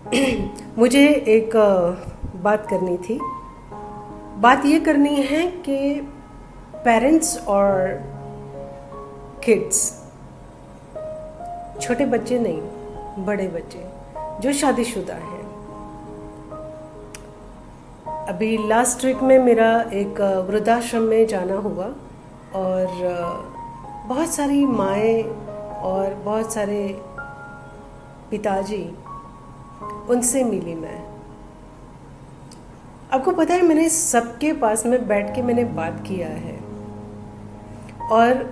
मुझे एक बात करनी थी। बात ये करनी है कि पेरेंट्स और किड्स, छोटे बच्चे नहीं, बड़े बच्चे जो शादीशुदा हैं। अभी लास्ट वीक में मेरा एक वृद्धाश्रम में जाना हुआ और बहुत सारी माएँ और बहुत सारे पिताजी, उनसे मिली मैं। आपको पता है, मैंने सबके पास में बैठ के मैंने बात किया है और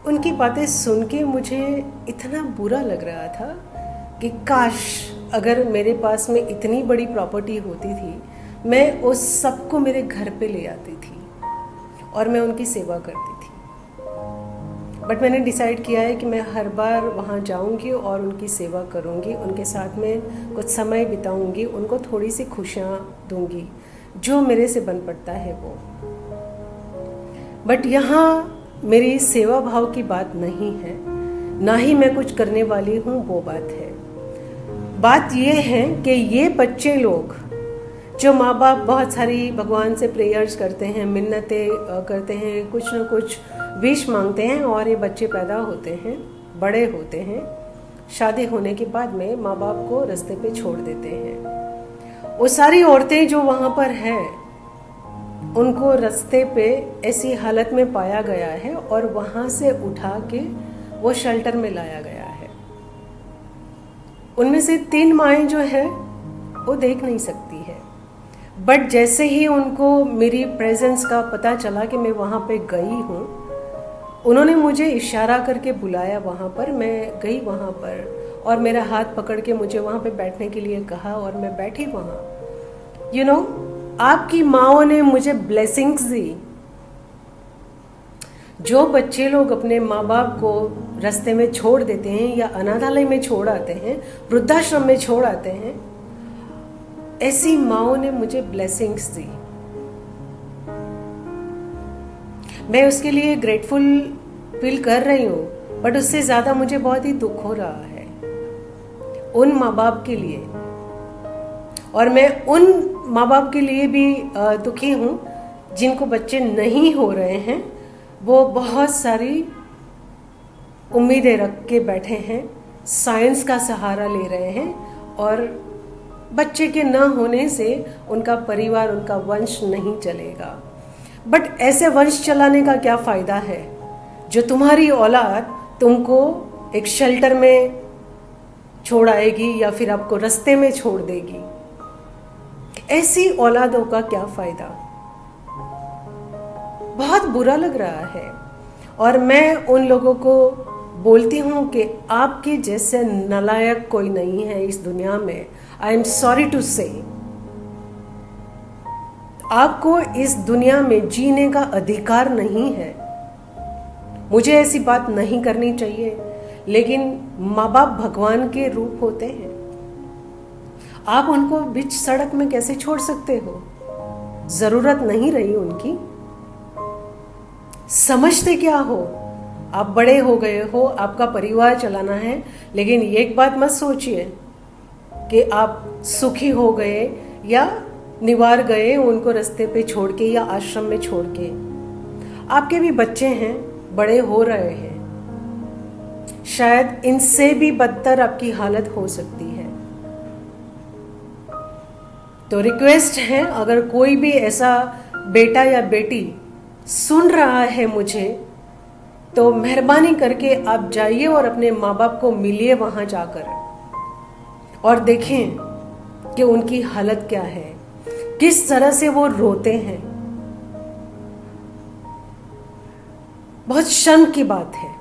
उनकी बातें सुन के मुझे इतना बुरा लग रहा था कि काश अगर मेरे पास में इतनी बड़ी प्रॉपर्टी होती थी, मैं उस सबको मेरे घर पे ले आती थी और मैं उनकी सेवा करती थी। बट मैंने डिसाइड किया है कि मैं हर बार वहाँ जाऊँगी और उनकी सेवा करूँगी, उनके साथ में कुछ समय बिताऊँगी, उनको थोड़ी सी खुशियाँ दूँगी जो मेरे से बन पड़ता है वो। बट यहाँ मेरी सेवा भाव की बात नहीं है, ना ही मैं कुछ करने वाली हूँ, वो बात है। बात ये है कि ये बच्चे लोग जो माँ बाप बहुत सारी भगवान से प्रेयर्स करते हैं, मिन्नतें करते हैं, कुछ न कुछ विश मांगते हैं और ये बच्चे पैदा होते हैं, बड़े होते हैं, शादी होने के बाद में माँ बाप को रास्ते पे छोड़ देते हैं। वो सारी औरतें जो वहाँ पर हैं, उनको रास्ते पे ऐसी हालत में पाया गया है और वहाँ से उठा के वो शेल्टर में लाया गया है। उनमें से 3 माएँ जो है वो देख नहीं सकती है, बट जैसे ही उनको मेरी प्रेजेंस का पता चला कि मैं वहाँ पे गई हूँ, उन्होंने मुझे इशारा करके बुलाया वहाँ पर। मैं गई वहाँ पर और मेरा हाथ पकड़ के मुझे वहाँ पे बैठने के लिए कहा और मैं बैठी वहाँ। यू नो, आपकी माँओं ने मुझे ब्लेसिंग्स दी। जो बच्चे लोग अपने माँ बाप को रास्ते में छोड़ देते हैं या अनाथालय में छोड़ आते हैं, वृद्धाश्रम में छोड़ आते हैं, ऐसी माँओं ने मुझे ब्लेसिंग्स दी। मैं उसके लिए ग्रेटफुल फील कर रही हूँ, बट उससे ज़्यादा मुझे बहुत ही दुख हो रहा है उन माँ बाप के लिए। और मैं उन माँ बाप के लिए भी दुखी हूँ जिनको बच्चे नहीं हो रहे हैं। वो बहुत सारी उम्मीदें रख के बैठे हैं, साइंस का सहारा ले रहे हैं और बच्चे के न होने से उनका परिवार, उनका वंश नहीं चलेगा। बट ऐसे वंश चलाने का क्या फ़ायदा है जो तुम्हारी औलाद तुमको एक शेल्टर में छोड़ आएगी या फिर आपको रास्ते में छोड़ देगी। ऐसी औलादों का क्या फ़ायदा। बहुत बुरा लग रहा है और मैं उन लोगों को बोलती हूँ कि आपके जैसे नालायक कोई नहीं है इस दुनिया में। आई एम सॉरी टू से, आपको इस दुनिया में जीने का अधिकार नहीं है। मुझे ऐसी बात नहीं करनी चाहिए, लेकिन माँ बाप भगवान के रूप होते हैं। आप उनको बीच सड़क में कैसे छोड़ सकते हो? जरूरत नहीं रही उनकी। समझते क्या हो? आप बड़े हो गए हो, आपका परिवार चलाना है, लेकिन एक बात मत सोचिए कि आप सुखी हो गए या निवार गए उनको रास्ते पे छोड़ के या आश्रम में छोड़ के। आपके भी बच्चे हैं, बड़े हो रहे हैं, शायद इनसे भी बदतर आपकी हालत हो सकती है। तो रिक्वेस्ट है, अगर कोई भी ऐसा बेटा या बेटी सुन रहा है मुझे, तो मेहरबानी करके आप जाइए और अपने माँ बाप को मिलिए वहाँ जाकर और देखें कि उनकी हालत क्या है, किस तरह से वो रोते हैं। बहुत शर्म की बात है।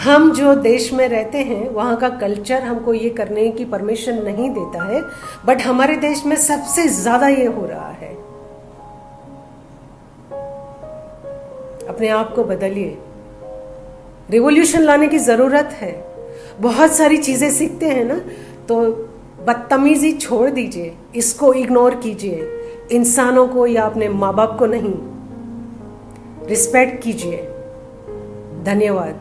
हम जो देश में रहते हैं वहाँ का कल्चर हमको ये करने की परमिशन नहीं देता है, बट हमारे देश में सबसे ज़्यादा ये हो रहा है। अपने आप को बदलिए। रिवॉल्यूशन लाने की ज़रूरत है। बहुत सारी चीज़ें सीखते हैं ना, तो बदतमीजी छोड़ दीजिए, इसको इग्नोर कीजिए। इंसानों को या अपने माँ बाप को नहीं, रिस्पेक्ट कीजिए। धन्यवाद।